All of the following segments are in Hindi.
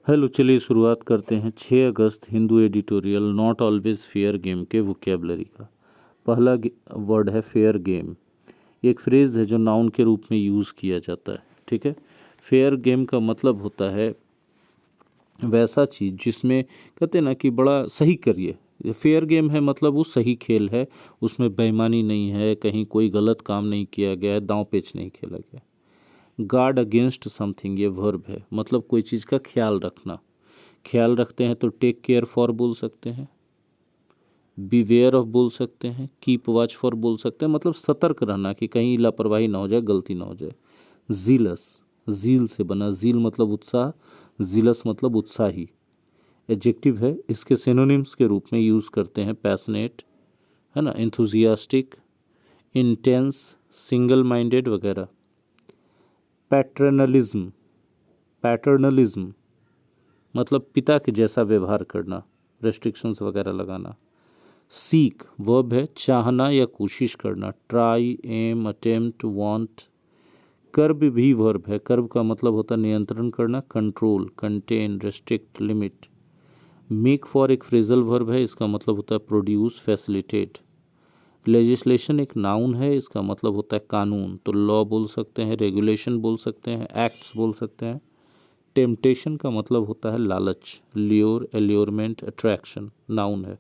हेलो, चलिए शुरुआत करते हैं 6 अगस्त Hindu editorial not always fair game के वोकेबलरी का। पहला वर्ड है फेयर गेम। ये एक फ्रेज़ है जो नाउन के रूप में यूज़ किया जाता है। ठीक है। फेयर गेम का मतलब होता है वैसा चीज़ जिसमें कहते हैं ना कि बड़ा सही करिए। फेयर गेम है मतलब वो सही खेल है, उसमें बेईमानी नहीं है, कहीं कोई गलत काम नहीं किया गया है, दांव पेच नहीं खेला गया। गार्ड अगेंस्ट समथिंग ये वर्ब है, मतलब कोई चीज़ का ख्याल रखना। ख्याल रखते हैं तो टेक केयर फॉर बोल सकते हैं, बीवेयर ऑफ बोल सकते हैं, कीप वॉच फॉर बोल सकते हैं, मतलब सतर्क रहना कि कहीं लापरवाही ना हो जाए, गलती ना हो जाए। जीलस, जील से बना, जील मतलब उत्साह, जीलस मतलब उत्साही। एडजेक्टिव है, इसके सिनोनिम्स के रूप में यूज़ करते हैं पैशनेट, है ना, एंथुजियास्टिक, इंटेंस, सिंगल माइंडेड वगैरह। पैटर्नलिज्म, पैटर्नलिज्म मतलब पिता के जैसा व्यवहार करना, रेस्ट्रिक्शंस वगैरह लगाना। सीक वर्ब है, चाहना या कोशिश करना, ट्राई, एम, अटेम्प्ट, वांट। कर्ब भी वर्ब है, कर्ब का मतलब होता है नियंत्रण करना, control, contain, restrict, limit. Make for एक फ्रेजल वर्ब है, इसका मतलब होता है प्रोड्यूस, फैसिलिटेट। लेजिस्लेशन एक नाउन है, इसका मतलब होता है कानून, तो लॉ बोल सकते हैं, रेगुलेशन बोल सकते हैं, एक्ट्स बोल सकते हैं। टेम्पटेशन का मतलब होता है लालच, ल्योर, एल्योरमेंट, अट्रैक्शन, नाउन है।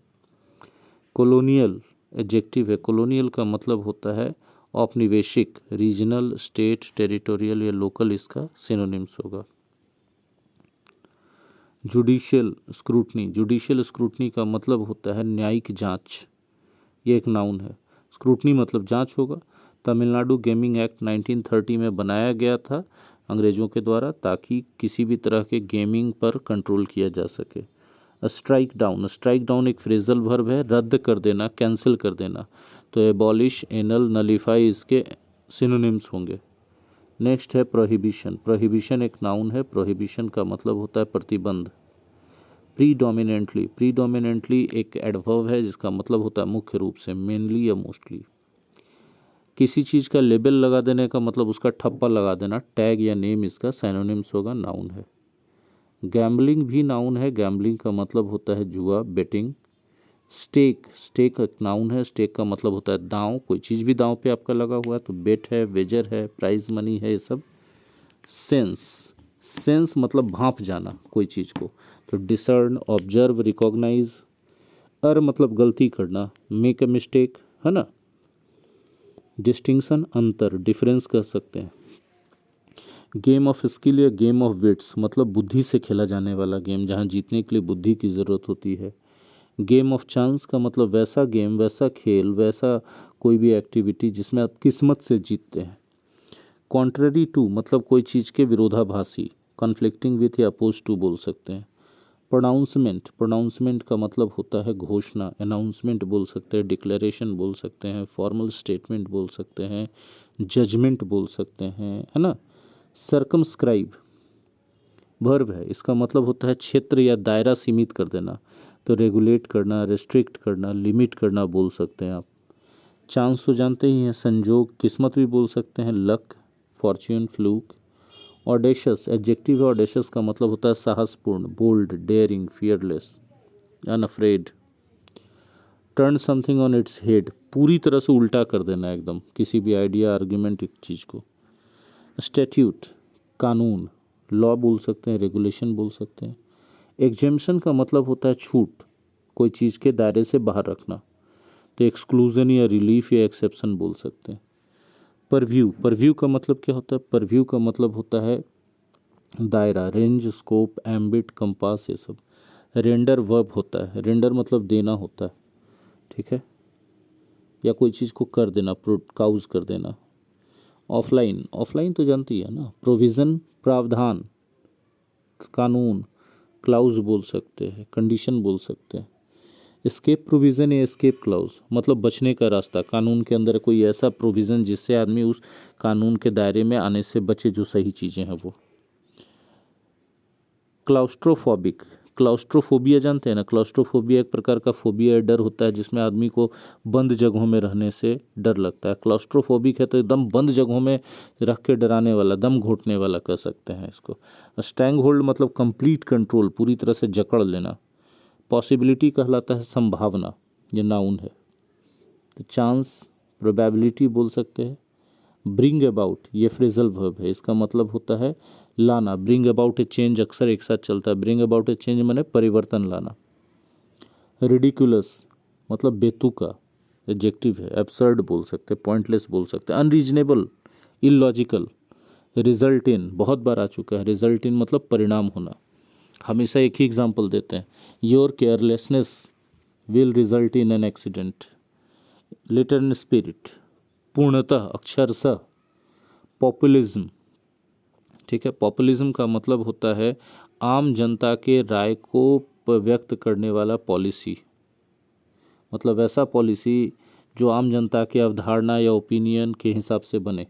कॉलोनियल एडजेक्टिव है, कॉलोनियल का मतलब होता है औपनिवेशिक, रीजनल, स्टेट, टेरिटोरियल या लोकल इसका सिनोनिम्स होगा। जुडिशियल स्क्रूटनी, जुडिशियल स्क्रूटनी का मतलब होता है न्यायिक जांच, ये एक नाउन है। स्क्रूटनी मतलब जांच होगा। तमिलनाडु गेमिंग एक्ट 1930 में बनाया गया था अंग्रेज़ों के द्वारा, ताकि किसी भी तरह के गेमिंग पर कंट्रोल किया जा सके। स्ट्राइक डाउन, स्ट्राइक डाउन एक फ्रेजल वर्ब है, रद्द कर देना, कैंसिल कर देना, तो एबॉलिश, एनल, नलीफाई इसके सिनोनिम्स होंगे। नेक्स्ट है प्रोहिबिशन, प्रोहिबिशन एक नाउन है, प्रोहिबिशन का मतलब होता है प्रतिबंध। प्रीडोमिनेंटली, प्रीडोमिनेंटली एक एडवर्ब है जिसका मतलब होता है मुख्य रूप से, मेनली या मोस्टली। किसी चीज़ का लेबल लगा देने का मतलब उसका ठप्पा लगा देना, टैग या नेम इसका सिनोनिम्स होगा, नाउन है। गैम्बलिंग भी नाउन है, गैम्बलिंग का मतलब होता है जुआ, बेटिंग। स्टेक, स्टेक एक नाउन है, स्टेक का मतलब होता है दांव, कोई चीज़ भी दांव पे आपका लगा हुआ है, तो बेट है, वेजर है, प्राइज मनी है, ये सब। सेंस, सेंस मतलब भांप जाना कोई चीज़ को, तो डिसर्न, ऑब्जर्व, रिकॉग्नाइज। मतलब गलती करना, मेक ए मिस्टेक, है ना। डिस्टिंक्शन अंतर, डिफरेंस कह सकते हैं। गेम ऑफ स्किल या गेम ऑफ विट्स मतलब बुद्धि से खेला जाने वाला गेम, जहाँ जीतने के लिए बुद्धि की ज़रूरत होती है। गेम ऑफ चांस का मतलब वैसा गेम, वैसा खेल, वैसा कोई भी एक्टिविटी जिसमें आप किस्मत से जीतते हैं। कॉन्ट्ररी टू मतलब कोई चीज़ के विरोधाभासी, कॉन्फ्लिक्टिंग विथ या अपोज टू बोल सकते हैं। प्रोनाउंसमेंट, प्रोनाउंसमेंट का मतलब होता है घोषणा, अनाउंसमेंट बोल सकते हैं, डिक्लेरेशन बोल सकते हैं, फॉर्मल स्टेटमेंट बोल सकते हैं, जजमेंट बोल सकते हैं, है ना। सर्कमस्क्राइब वर्ब है, इसका मतलब होता है क्षेत्र या दायरा सीमित कर देना, तो रेगुलेट करना, रेस्ट्रिक्ट करना, लिमिट करना बोल सकते हैं आप। चांस तो जानते ही हैं, संजोग, किस्मत भी बोल सकते हैं, luck, fortune, fluke. Audacious adjective है, ऑडेशस का मतलब होता है साहसपूर्ण, bold, daring, fearless, unafraid. Turn something on its head, पूरी तरह से उल्टा कर देना एकदम, किसी भी आइडिया, आर्ग्यूमेंट, एक चीज़ को। स्टैट्यूट कानून, लॉ बोल सकते हैं, रेगुलेशन बोल सकते हैं। एग्जेम्पशन का मतलब होता है छूट, कोई चीज़ के दायरे से बाहर रखना, तो एक्सक्लूजन या रिलीफ या एक्सेप्शन बोल सकते हैं। परव्यू, परव्यू का मतलब क्या होता है, परव्यू का मतलब होता है दायरा, रेंज, स्कोप, एम्बिट, कंपास, ये सब। रेंडर वर्ब होता है, रेंडर मतलब देना होता है, ठीक है, या कोई चीज़ को कर देना, काउज कर देना। ऑफलाइन, ऑफलाइन तो जानती है ना, प्रोविज़न, प्रावधान, कानून, क्लाउज बोल सकते हैं, कंडीशन बोल सकते हैं। एस्केप प्रोविज़न या एस्केप क्लाउज मतलब बचने का रास्ता, कानून के अंदर कोई ऐसा प्रोविज़न जिससे आदमी उस कानून के दायरे में आने से बचे, जो सही चीज़ें हैं वो। क्लाउस्ट्रोफोबिक, क्लाउस्ट्रोफोबिया जानते हैं ना, क्लाउस्ट्रोफोबिया एक प्रकार का फोबिया है, डर होता है जिसमें आदमी को बंद जगहों में रहने से डर लगता है। क्लाउस्ट्रोफोबिक है तो एकदम बंद जगहों में रख के डराने वाला, दम घोटने वाला कह सकते हैं इसको। स्ट्रैंग होल्ड मतलब कंप्लीट कंट्रोल, पूरी तरह से जकड़ लेना। पॉसिबिलिटी कहलाता है संभावना, ये नाउन है। तो चांस प्रोबेबिलिटी बोल सकते हैं। ब्रिंग अबाउट ये फ्रेजल वर्ब है, इसका मतलब होता है लाना। ब्रिंग अबाउट ए चेंज अक्सर एक साथ चलता है। ब्रिंग अबाउट ए चेंज माने परिवर्तन लाना। रिडिकुलस मतलब बेतुका, एडजेक्टिव है। एब्सर्ड बोल सकते हैं, पॉइंटलेस बोल सकते हैं। Unreasonable, illogical. रिजल्ट इन बहुत बार आ चुका है, रिजल्ट इन मतलब परिणाम होना। हमेशा एक ही एग्जाम्पल देते हैं, your carelessness will result in an accident. Literal spirit पूर्णतः, अक्षरशः। पॉपुलिज्म, ठीक है, पॉपुलिज्म का मतलब होता है आम जनता के राय को व्यक्त करने वाला पॉलिसी, मतलब ऐसा पॉलिसी जो आम जनता की अवधारणा या ओपिनियन के हिसाब से बने।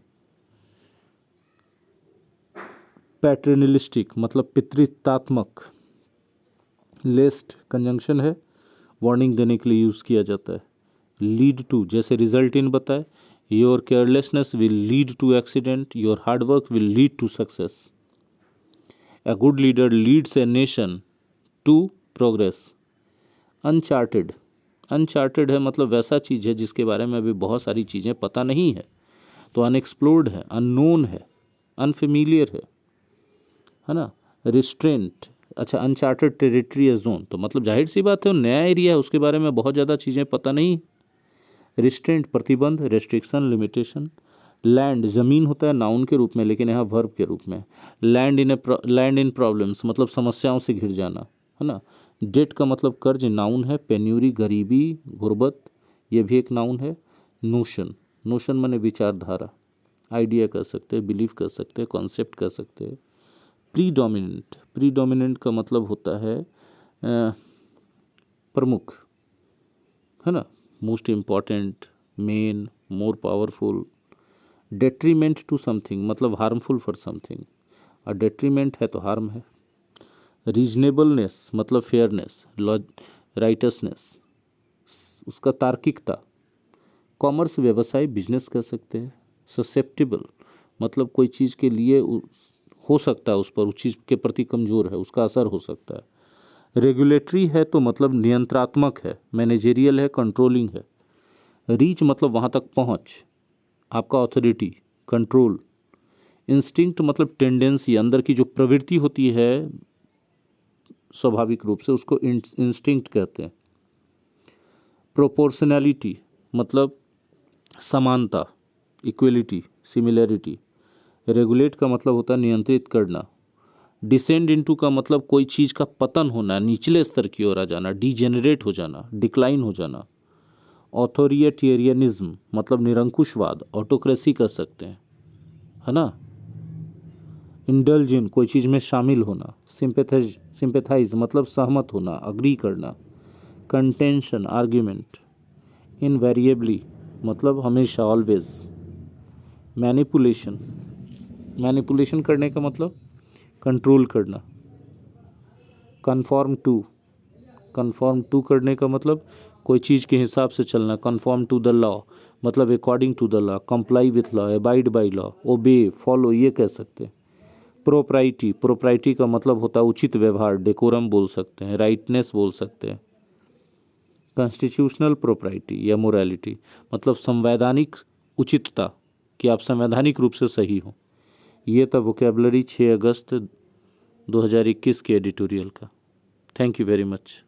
पैटर्नलिस्टिक मतलब पितृत्वात्मक। लेस्ट कंजंक्शन है, वार्निंग देने के लिए यूज़ किया जाता है। लीड टू जैसे रिजल्ट इन बताए, your carelessness will lead to accident, your hard work will lead to success. A good leader leads a nation to progress. Uncharted, uncharted है मतलब वैसा चीज़ है जिसके बारे में अभी बहुत सारी चीज़ें पता नहीं है। तो अनएक्सप्लोर्ड है, अननोन है, अनफेमिलियर है ना। रिस्ट्रेंट, अच्छा अनचार्टेड टेरिटरी या जोन, तो मतलब जाहिर सी बात है वो नया एरिया है, उसके बारे में बहुत ज़्यादा चीज़ें पता नहीं। रिस्ट्रेंट प्रतिबंध, रेस्ट्रिक्शन, लिमिटेशन। लैंड जमीन होता है नाउन के रूप में, लेकिन यहाँ वर्ब के रूप में। लैंड इन प्रॉब्लम्स मतलब समस्याओं से घिर जाना, है ना। डेट का मतलब कर्ज, नाउन है। पेन्यूरी गरीबी, गुर्बत, ये भी एक नाउन है। नोशन, नोशन माने विचारधारा, आइडिया कर सकते हैं, बिलीव कर सकते हैं, कॉन्सेप्ट कर सकते हैं। प्रीडोमिनेंट, प्रीडोमिनेंट का मतलब होता है प्रमुख, है ना। Most important, main, more powerful. Detriment to something मतलब हार्मफुल फॉर समथिंग, और डेट्रीमेंट है तो हार्म है। रीजनेबलनेस मतलब फेयरनेस, राइटसनेस, उसका तार्किकता। कॉमर्स व्यवसाय, बिजनेस कह सकते हैं। ससेप्टिबल मतलब कोई चीज़ के लिए हो सकता है उस पर, उस चीज़ के प्रति कमज़ोर है, उसका असर हो सकता है। रेगुलेटरी है तो मतलब नियंत्रात्मक है। मैनेजेरियल है, कंट्रोलिंग है। रीच मतलब वहाँ तक पहुँच, आपका अथॉरिटी, कंट्रोल। इंस्टिंक्ट मतलब टेंडेंसी, अंदर की जो प्रवृत्ति होती है स्वाभाविक रूप से, उसको इंस्टिंक्ट कहते हैं। प्रोपोर्शनैलिटी मतलब समानता, इक्वलिटी, सिमिलैरिटी। रेगुलेट का मतलब होता है नियंत्रित करना। डिसेंड इनटू का मतलब कोई चीज़ का पतन होना, निचले स्तर की ओर आ जाना, डीजेनरेट हो जाना, डिक्लाइन हो जाना। ऑथोरिटेरियनिज्म मतलब निरंकुशवाद, ऑटोक्रेसी कर सकते हैं, है ना। इंडल्ज इन कोई चीज़ में शामिल होना। सिंपैथाइज मतलब सहमत होना, अग्री करना। Contention, argument. इनवेरिएबली मतलब हमेशा, ऑलवेज। मैनिपुलेशन, मैनिपुलेशन करने का मतलब कंट्रोल करना। कन्फॉर्म टू करने का मतलब कोई चीज़ के हिसाब से चलना। कन्फॉर्म टू द लॉ मतलब according to the law, comply with law, abide by law, obey, follow, ये कह सकते हैं। प्रोप्राइटी का मतलब होता है उचित व्यवहार, डेकोरम बोल सकते हैं, राइटनेस बोल सकते हैं। कॉन्स्टिट्यूशनल प्रोप्राइटी या मोरालिटी मतलब संवैधानिक उचितता, कि आप संवैधानिक रूप से सही हो। ये था वोकैबुलरी 6 अगस्त 2021 के एडिटोरियल का। Thank you very much.